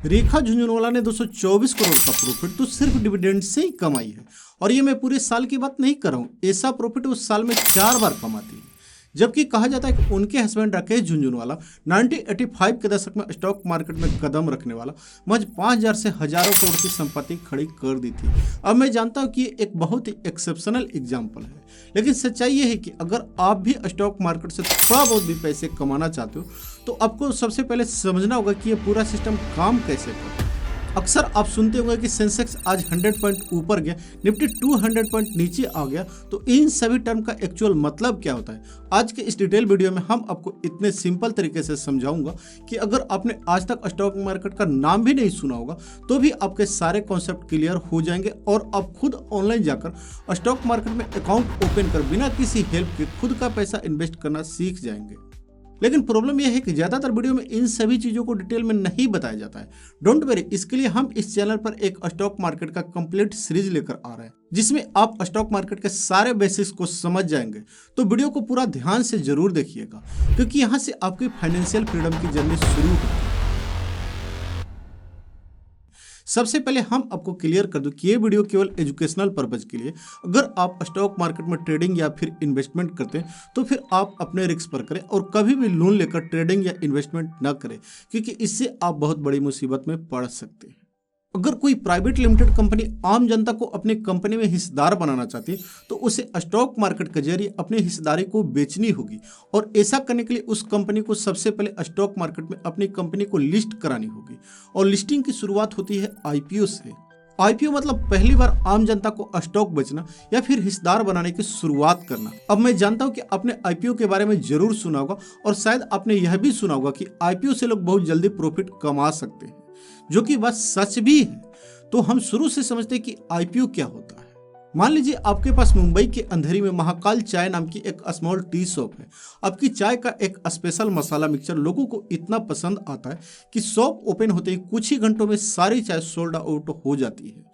रेखा झुंझुनवाला ने 224 करोड़ का प्रॉफिट तो सिर्फ डिविडेंड से ही कमाई है। और ये मैं पूरे साल की बात नहीं कर रहा हूँ, ऐसा प्रॉफिट उस साल में 4 बार कमाती है। जबकि कहा जाता है कि उनके हस्बैंड राकेश झुंझुनवाला 1985 के दशक में स्टॉक मार्केट में कदम रखने वाला महज 5,000 से हजारों करोड़ की संपत्ति खड़ी कर दी थी। अब मैं जानता हूँ कि ये एक बहुत ही एक्सेप्शनल एग्जाम्पल है, लेकिन सच्चाई ये है कि अगर आप भी स्टॉक मार्केट से थोड़ा बहुत भी पैसे कमाना चाहते हो तो आपको सबसे पहले समझना होगा कि ये पूरा सिस्टम काम कैसे करता है। अक्सर आप सुनते होंगे कि सेंसेक्स आज 100 पॉइंट ऊपर गया, निफ्टी 200 पॉइंट नीचे आ गया, तो इन सभी टर्म का एक्चुअल मतलब क्या होता है। आज के इस डिटेल वीडियो में हम आपको इतने सिंपल तरीके से समझाऊंगा कि अगर आपने आज तक स्टॉक मार्केट का नाम भी नहीं सुना होगा तो भी आपके सारे कॉन्सेप्ट क्लियर हो जाएंगे और आप खुद ऑनलाइन जाकर स्टॉक मार्केट में अकाउंट ओपन कर बिना किसी हेल्प के खुद का पैसा इन्वेस्ट करना सीख जाएंगे। लेकिन प्रॉब्लम यह है कि ज्यादातर वीडियो में इन सभी चीजों को डिटेल में नहीं बताया जाता है। डोंट वरी, इसके लिए हम इस चैनल पर एक स्टॉक मार्केट का कंप्लीट सीरीज लेकर आ रहे हैं जिसमें आप स्टॉक मार्केट के सारे बेसिक्स को समझ जाएंगे। तो वीडियो को पूरा ध्यान से जरूर देखिएगा क्योंकि यहाँ से आपकी फाइनेंशियल फ्रीडम की जर्नी शुरू होती है। सबसे पहले हम आपको क्लियर कर दूं कि ये वीडियो केवल एजुकेशनल पर्पज के लिए। अगर आप स्टॉक मार्केट में ट्रेडिंग या फिर इन्वेस्टमेंट करते हैं तो फिर आप अपने रिस्क पर करें और कभी भी लोन लेकर ट्रेडिंग या इन्वेस्टमेंट न करें क्योंकि इससे आप बहुत बड़ी मुसीबत में पड़ सकते हैं। अगर कोई प्राइवेट लिमिटेड कंपनी आम जनता को अपनी कंपनी में हिस्सेदार बनाना चाहती है तो उसे स्टॉक मार्केट के जरिए अपनी हिस्सेदारी को बेचनी होगी और ऐसा करने के लिए उस कंपनी को सबसे पहले स्टॉक मार्केट में अपनी कंपनी को लिस्ट करानी होगी और लिस्टिंग की शुरुआत होती है आईपीओ से। आईपीओ मतलब पहली बार आम जनता को स्टॉक बेचना या फिर हिस्सेदार बनाने की शुरुआत करना। अब मैं जानता हूं कि आपने आईपीओ के बारे में जरूर सुना होगा और शायद आपने यह भी सुना होगा कि आईपीओ से लोग बहुत जल्दी प्रॉफिट कमा सकते हैं, जो कि बात सच भी है। तो हम शुरू से समझते हैं कि आईपीओ क्या होता है। मान लीजिए आपके पास मुंबई के अंधेरी में महाकाल चाय नाम की एक स्मॉल टी शॉप है। आपकी चाय का एक स्पेशल मसाला मिक्सचर लोगों को इतना पसंद आता है कि शॉप ओपन होते ही कुछ ही घंटों में सारी चाय सोल्ड आउट हो जाती है।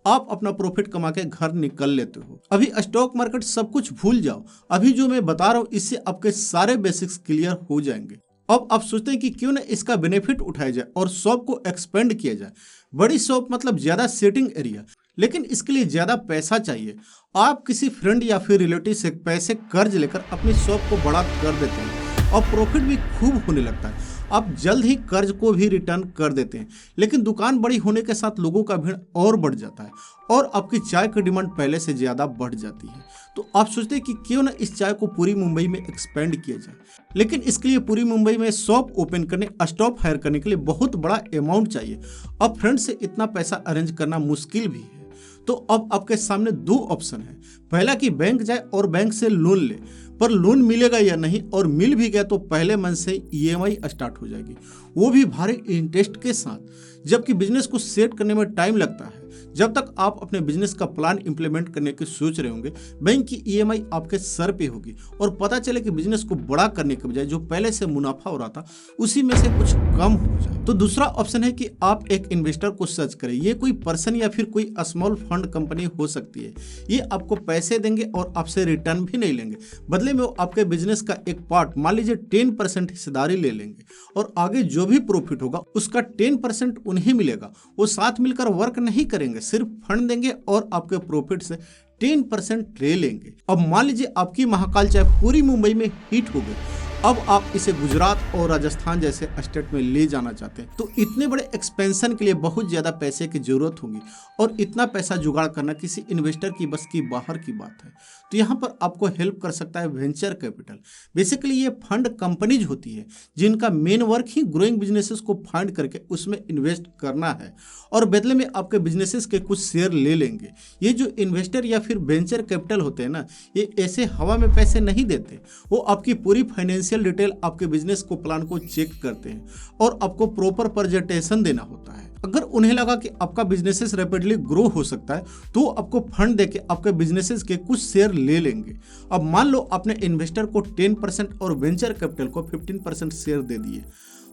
आप अपना प्रॉफिट कमा के घर निकल लेते हो। अभी स्टॉक मार्केट सब कुछ भूल जाओ, अभी जो मैं बता रहा हूँ इससे आपके सारे बेसिक्स क्लियर हो जाएंगे। अब आप सोचते हैं कि क्यों ना इसका बेनिफिट उठाया जाए और शॉप को एक्सपेंड किया जाए। बड़ी शॉप मतलब ज्यादा सीटिंग एरिया, लेकिन इसके लिए ज्यादा पैसा चाहिए। आप किसी फ्रेंड या फिर रिलेटिव से पैसे कर्ज लेकर अपनी शॉप को बड़ा कर देते हैं और प्रॉफिट भी खूब होने लगता है। आप जल्द ही कर्ज को भी रिटर्न कर देते हैं, लेकिन दुकान बड़ी होने के साथ लोगों का भीड़ और बढ़ जाता है और आपकी चाय की डिमांड पहले से ज्यादा बढ़ जाती है। तो आप सोचते हैं कि क्यों ना इस चाय को पूरी मुंबई में एक्सपेंड किया जाए, लेकिन इसके लिए पूरी मुंबई में शॉप ओपन करने, स्टॉप हायर करने के लिए बहुत बड़ा अमाउंट चाहिए। अब फ्रेंड से इतना पैसा अरेंज करना मुश्किल भी है। तो अब आपके सामने दो ऑप्शन है। पहला कि बैंक जाए और बैंक से लोन ले, पर लोन मिलेगा या नहीं, और मिल भी गया तो पहले मंथ से ईएमआई स्टार्ट हो जाएगी, वो भी भारी इंटरेस्ट के साथ। जबकि बिजनेस को सेट करने में टाइम लगता है। जब तक आप अपने बिजनेस का प्लान इंप्लीमेंट करने की सोच रहे होंगे, बैंक की ईएमआई आपके सर पे होगी और पता चले कि बिजनेस को बड़ा करने के बजाय जो पहले से मुनाफा हो रहा था उसी में से कुछ कम हो जाए। तो दूसरा ऑप्शन है कि आप एक इन्वेस्टर को सर्च करें। ये कोई पर्सन या फिर कोई स्मॉल फंड कंपनी हो सकती है। ये आपको पैसे देंगे और आपसे रिटर्न भी नहीं लेंगे, बदले में वो आपके बिजनेस का एक पार्ट, मान लीजिए 10% हिस्सेदारी ले लेंगे और आगे जो भी प्रॉफिट होगा उसका 10% उन्हें मिलेगा। वो साथ मिलकर वर्क नहीं करेंगे, सिर्फ फंड देंगे और आपके प्रॉफिट से 10% ले लेंगे। अब मान लीजिए आपकी महाकाल चाय पूरी मुंबई में हिट हो गई। अब आप इसे गुजरात और राजस्थान जैसे स्टेट में ले जाना चाहते हैं, तो इतने बड़े एक्सपेंशन के लिए बहुत ज्यादा पैसे की जरूरत होगी और इतना पैसा जुगाड़ करना किसी इन्वेस्टर की बस की बाहर की बात है। तो यहाँ पर आपको हेल्प कर सकता है वेंचर कैपिटल। बेसिकली ये फंड कंपनीज होती है जिनका मेन वर्क ही ग्रोइंग बिजनेसेस को फाइंड करके उसमें इन्वेस्ट करना है और बदले में आपके बिजनेसेस के कुछ शेयर ले लेंगे। ये जो इन्वेस्टर या फिर वेंचर कैपिटल होते हैं ना, ये ऐसे हवा में पैसे नहीं देते। वो आपकी पूरी फाइनेंशियल डिटेल, आपके बिजनेस को प्लान को चेक करते हैं और आपको प्रॉपर प्रेजेंटेशन देना होता है। अगर उन्हें लगा कि आपका बिजनेसेस रैपिडली ग्रो हो सकता है तो आपको फंड देके आपके बिजनेसेस के कुछ शेयर ले लेंगे। अब मान लो आपने इन्वेस्टर को 10% और वेंचर कैपिटल को 15% शेयर दे दिए।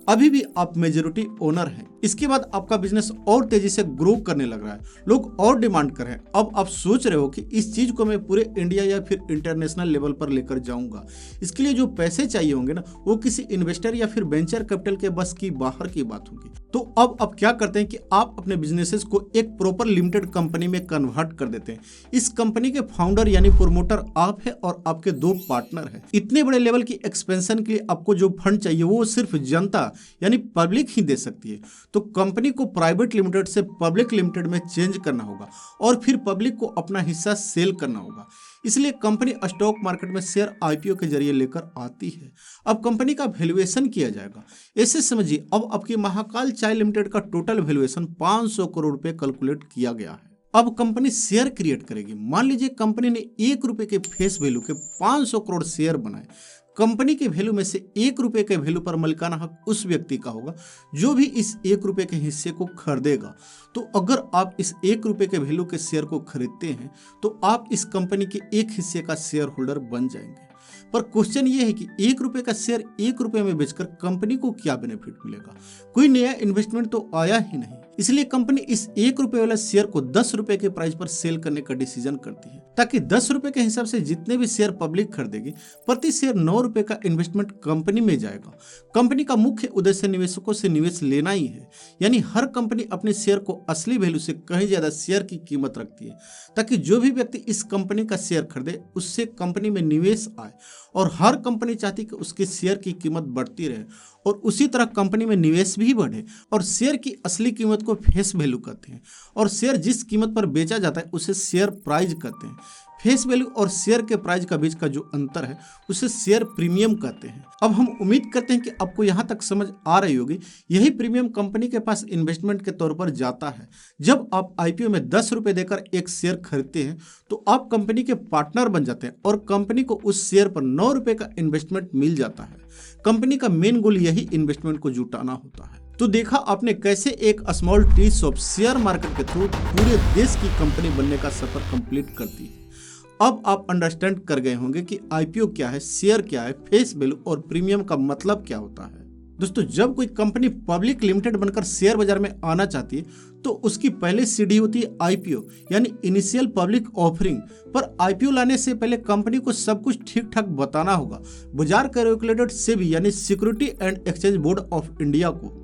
अभी भी आप मेजोरिटी ओनर हैं। इसके बाद आपका बिजनेस और तेजी से ग्रो करने लग रहा है, लोग और डिमांड कर रहे हैं। अब आप सोच रहे हो कि इस चीज को मैं पूरे इंडिया या फिर इंटरनेशनल लेवल पर लेकर जाऊंगा। इसके लिए जो पैसे चाहिए होंगे ना, वो किसी इन्वेस्टर या फिर वेंचर कैपिटल के बस की बाहर की बात होगी। तो अब आप क्या करते हैं कि आप अपने बिजनेसेस को एक प्रॉपर लिमिटेड कंपनी में कन्वर्ट कर देते हैं। इस कंपनी के फाउंडर यानी प्रोमोटर आप है और आपके 2 पार्टनर हैं। इतने बड़े लेवल की एक्सपेंशन के लिए आपको जो फंड चाहिए वो सिर्फ जनता यानी पब्लिक ही दे सकती है। तो कंपनी को प्राइवेट लिमिटेड से पब्लिक लिमिटेड में चेंज करना होगा और फिर पब्लिक को अपना हिस्सा सेल करना होगा। इसलिए कंपनी स्टॉक मार्केट में शेयर आईपीओ के जरिए लेकर आती है। अब कंपनी का वैल्यूएशन किया जाएगा। ऐसे समझिए, अब आपकी महाकाल चाय लिमिटेड का टोटल वैल्यूएशन 500 करोड़ रुपए कैलकुलेट किया गया है। अब कंपनी शेयर क्रिएट करेगी। मान लीजिए कंपनी ने 1 रुपए के फेस वैल्यू के 500 करोड़ शेयर बनाए। कंपनी के वैल्यू में से 1 रुपए के वैल्यू पर मालिकाना हक उस व्यक्ति का होगा जो भी इस 1 रुपए के हिस्से को खरीदेगा। तो अगर आप इस 1 रुपए के वैल्यू के शेयर को खरीदते हैं तो आप इस कंपनी के एक हिस्से का शेयर होल्डर बन जाएंगे। पर क्वेश्चन ये है कि 1 रुपए का शेयर 1 रुपए में बेचकर कंपनी को क्या बेनिफिट मिलेगा? कोई नया इन्वेस्टमेंट तो आया ही नहीं। इसलिए कंपनी इस 1 रुपए वाला शेयर को 10 रुपए के प्राइस पर सेल करने का डिसीजन करती है, ताकि 10 रुपए के हिसाब से जितने भी शेयर पब्लिक खरीदेगी, प्रति शेयर 9 रुपए का इन्वेस्टमेंट कंपनी में जाएगा। कंपनी का मुख्य उद्देश्य निवेशकों से निवेश लेना ही है। यानी हर कंपनी अपने शेयर को असली वैल्यू से कहीं ज्यादा शेयर की कीमत रखती है, ताकि जो भी व्यक्ति इस कंपनी का शेयर खरीदे उससे कंपनी में निवेश आए। और हर कंपनी चाहती है कि उसके शेयर की कीमत बढ़ती रहे और उसी तरह कंपनी में निवेश भी बढ़े। और शेयर की असली कीमत को फेस वैल्यू कहते हैं और शेयर जिस कीमत पर बेचा जाता है उसे शेयर प्राइस कहते हैं। फेस वैल्यू और शेयर के प्राइस का बीच का जो अंतर है उसे शेयर प्रीमियम कहते हैं। अब हम उम्मीद करते हैं कि आपको यहाँ तक समझ आ रही होगी। यही प्रीमियम कंपनी के पास इन्वेस्टमेंट के तौर पर जाता है। जब आप आईपीओ में 10 रुपए देकर एक शेयर खरीदते हैं तो आप कंपनी के पार्टनर बन जाते हैं और कंपनी को उस शेयर पर 9 रुपए का इन्वेस्टमेंट मिल जाता है। कंपनी का मेन गोल यही इन्वेस्टमेंट को जुटाना होता है। तो देखा आपने कैसे एक small tea shop share market के थ्रू पूरे देश की कंपनी बनने का सफर कंप्लीट करती है। अब आप अंडरस्टैंड कर गए होंगे कि आईपीओ क्या है, शेयर क्या है, फेस वैल्यू और प्रीमियम का मतलब क्या होता है। दोस्तों, जब कोई कंपनी पब्लिक लिमिटेड बनकर शेयर बाजार में आना चाहती है तो उसकी पहले सीढ़ी होती है आईपीओ यानी इनिशियल पब्लिक ऑफरिंग। पर आईपीओ लाने से पहले कंपनी को सब कुछ ठीक ठाक बताना होगा बाजार के रेगुलेटेड सेबी यानी security and exchange board of India को।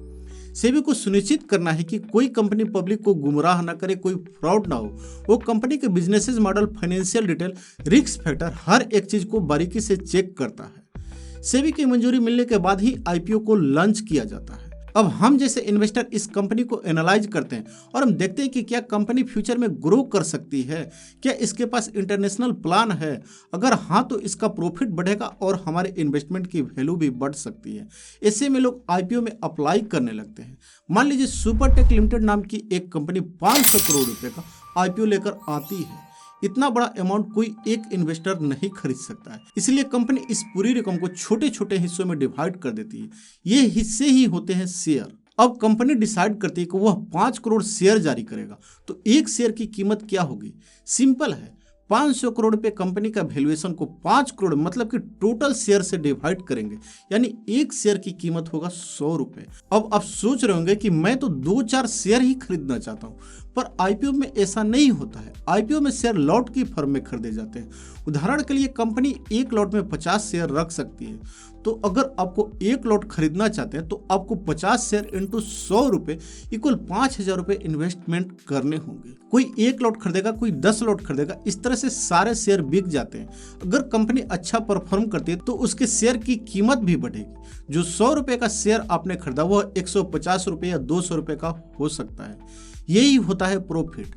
सेबी को सुनिश्चित करना है कि कोई कंपनी पब्लिक को गुमराह न करे, कोई फ्रॉड ना हो। वो कंपनी के businesses model, financial detail, risk factor हर एक चीज को बारीकी से चेक करता है। सेबी की मंजूरी मिलने के बाद ही आईपीओ को लॉन्च किया जाता है। अब हम जैसे इन्वेस्टर इस कंपनी को एनालाइज करते हैं और हम देखते हैं कि क्या कंपनी फ्यूचर में ग्रो कर सकती है, क्या इसके पास इंटरनेशनल प्लान है। अगर हाँ तो इसका प्रॉफिट बढ़ेगा और हमारे इन्वेस्टमेंट की वैल्यू भी बढ़ सकती है। ऐसे में लोग आईपीओ में अप्लाई करने लगते हैं। मान लीजिए सुपरटेक लिमिटेड नाम की एक कंपनी 500 करोड़ रुपए का आईपीओ लेकर आती है। इतना बड़ा अमाउंट कोई एक इन्वेस्टर नहीं खरीद सकता है, इसलिए कंपनी इस पूरी रकम को छोटे छोटे हिस्सों में डिवाइड कर देती है। ये हिस्से ही होते हैं शेयर। अब कंपनी डिसाइड करती है कि वह 5 करोड़ शेयर जारी करेगा, तो एक शेयर की कीमत क्या होगी? सिंपल है, 500 करोड़ रुपए कंपनी का वैल्यूएशन को 5 करोड़ मतलब कि टोटल शेयर से डिवाइड करेंगे, यानी एक शेयर की कीमत होगा 100 रुपए। अब आप सोच रहे होंगे कि मैं तो 2-4 शेयर ही खरीदना चाहता हूँ, पर आईपीओ में ऐसा नहीं होता है। आईपीओ में शेयर लॉट की फर्म में खरीदे जाते हैं। उदाहरण के लिए कंपनी एक लॉट में 50 शेयर रख सकती है। तो अगर आपको एक लॉट खरीदना चाहते हैं तो आपको 50 शेयर इंटू 100 रुपए इक्वल 5,000 रुपए इन्वेस्टमेंट करने होंगे। कोई एक लॉट खरीदेगा, कोई 10 लॉट खरीदेगा, इस तरह से सारे शेयर बिक जाते हैं। अगर कंपनी अच्छा परफॉर्म करती है तो उसके शेयर की कीमत भी बढ़ेगी। जो 100 रुपए का शेयर आपने खरीदा वह 150 रुपए या 200 रुपए का हो सकता है। यही होता है प्रॉफिट।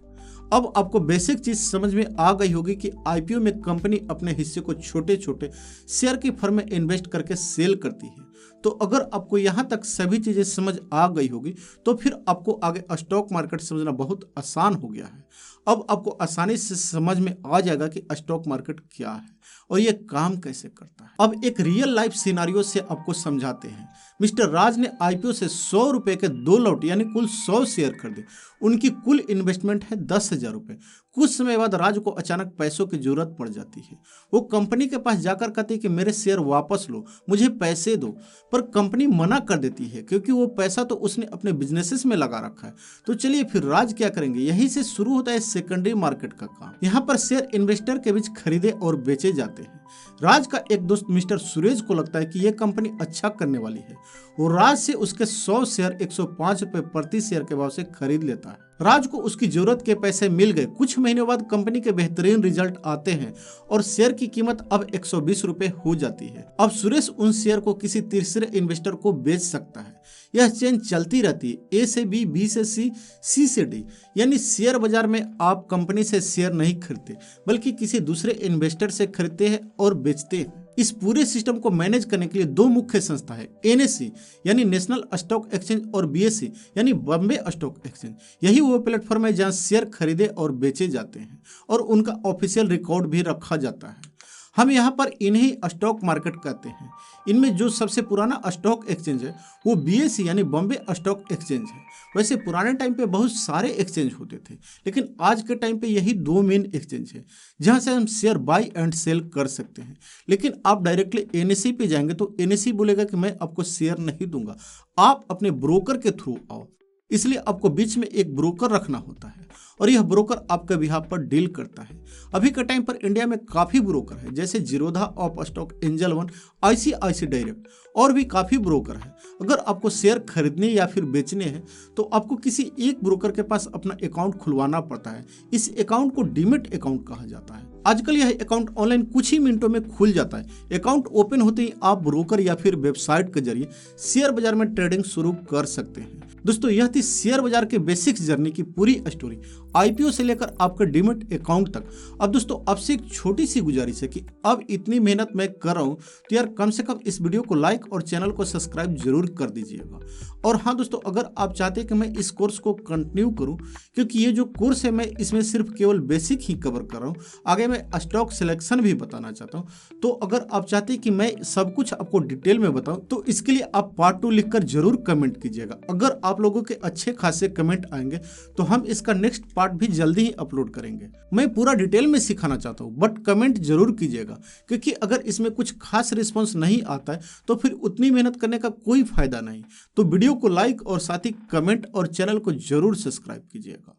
अब आपको बेसिक चीज समझ में आ गई होगी कि आईपीओ में कंपनी अपने हिस्से को छोटे छोटे शेयर की फर्म में इन्वेस्ट करके सेल करती है। तो अगर आपको यहाँ तक सभी चीजें समझ आ गई होगी तो फिर आपको आगे स्टॉक मार्केट समझना बहुत आसान हो गया है। अब आपको आसानी से समझ में आ जाएगा कि स्टॉक मार्केट क्या है। और ये काम कैसे करता है। अब एक रियल लाइफ सिनारियो से आपको समझाते हैं। मिस्टर राज ने आईपीओ से 100 रुपए के 2 लॉट यानी कुल 100 शेयर खरीदे। उनकी कुल इन्वेस्टमेंट है 10,000 रुपए। कुछ समय बाद राज को अचानक पैसों की जरूरत पड़ जाती है। वो कंपनी के पास जाकर कहती है कि मेरे शेयर वापस लो, मुझे पैसे दो, पर कंपनी मना कर देती है क्योंकि वो पैसा तो उसने अपने बिजनेसेस में लगा रखा है। तो चलिए फिर राज क्या करेंगे, यहीं से शुरू होता है सेकेंडरी मार्केट का काम। यहाँ पर शेयर इन्वेस्टर के बीच खरीदे और बेचे जाते हैं। राज का एक दोस्त मिस्टर सुरेश को लगता है कि यह कंपनी अच्छा करने वाली है। वो राज से उसके 100 शेयर 105 रुपए प्रति शेयर के भाव से खरीद लेता है। राज को उसकी जरूरत के पैसे मिल गए। कुछ महीनों बाद कंपनी के बेहतरीन रिजल्ट आते हैं और शेयर की कीमत अब 120 रुपए हो जाती है। अब सुरेश उन शेयर को किसी तीसरे इन्वेस्टर को बेच सकता है। यह चेन चलती रहती है, ए से बी, बी से सी, सी से डी। यानी शेयर बाजार में आप कंपनी से शेयर नहीं खरीदते बल्कि किसी दूसरे इन्वेस्टर से खरीदते हैं और बेचते हैं। इस पूरे सिस्टम को मैनेज करने के लिए दो मुख्य संस्था है, एनएससी यानी नेशनल स्टॉक एक्सचेंज और बीएससी यानी बॉम्बे स्टॉक एक्सचेंज। यही वो प्लेटफॉर्म है जहां शेयर खरीदे और बेचे जाते हैं और उनका ऑफिशियल रिकॉर्ड भी रखा जाता है। हम यहाँ पर इन्हीं स्टॉक मार्केट कहते हैं। इनमें जो सबसे पुराना स्टॉक एक्सचेंज है वो बीएससी यानी बॉम्बे स्टॉक एक्सचेंज है। वैसे पुराने टाइम पे बहुत सारे एक्सचेंज होते थे, लेकिन आज के टाइम पे यही दो मेन एक्सचेंज है जहाँ से हम शेयर बाई एंड सेल कर सकते हैं। लेकिन आप डायरेक्टली एनएससी पे जाएंगे तो एनएससी बोलेगा कि मैं आपको शेयर नहीं दूंगा, आप अपने ब्रोकर के थ्रू आओ। इसलिए आपको बीच में एक ब्रोकर रखना होता है और यह ब्रोकर आपके बिहाफ पर डील करता है। अभी के टाइम पर इंडिया में काफ़ी ब्रोकर है, जैसे Zerodha Upstox, Angel One, ICICI direct और भी काफ़ी ब्रोकर है। अगर आपको शेयर खरीदने या फिर बेचने हैं तो आपको किसी एक ब्रोकर के पास अपना अकाउंट खुलवाना पड़ता है। इस अकाउंट को डीमैट अकाउंट कहा जाता है। आजकल यह अकाउंट ऑनलाइन कुछ ही मिनटों में खुल जाता है। अकाउंट ओपन होते ही आप ब्रोकर या फिर वेबसाइट के जरिए शेयर बाजार में ट्रेडिंग शुरू कर सकते हैं। दोस्तों, यह थी शेयर बाजार के बेसिक्स जर्नी की पूरी स्टोरी, आईपीओ से लेकर आपके डीमैट अकाउंट तक। अब दोस्तों, आपसे एक छोटी सी गुजारिश है कि अब इतनी मेहनत मैं कर रहा हूँ तो यार कम से कम इस वीडियो को लाइक और चैनल को सब्सक्राइब जरूर कर दीजिएगा। और हाँ दोस्तों, अगर आप चाहते हैं कि मैं इस कोर्स को कंटिन्यू करूँ, क्योंकि ये जो कोर्स है मैं इसमें सिर्फ केवल बेसिक ही कवर कर रहा हूँ, आगे मैं स्टॉक सिलेक्शन भी बताना चाहता हूँ। तो अगर आप चाहते हैं कि मैं सब कुछ आपको डिटेल में बताऊँ तो इसके लिए आप पार्ट 2 लिखकर जरूर कमेंट कीजिएगा। अगर आप लोगों के अच्छे खासे कमेंट आएंगे तो हम इसका नेक्स्ट पार्ट भी जल्दी ही अपलोड करेंगे। मैं पूरा डिटेल में सिखाना चाहता हूँ, बट कमेंट जरूर कीजिएगा, क्योंकि अगर इसमें कुछ खास रिस्पॉन्स नहीं आता है तो फिर उतनी मेहनत करने का कोई फायदा नहीं। तो वीडियो को लाइक और साथ ही कमेंट और चैनल को जरूर सब्सक्राइब कीजिएगा।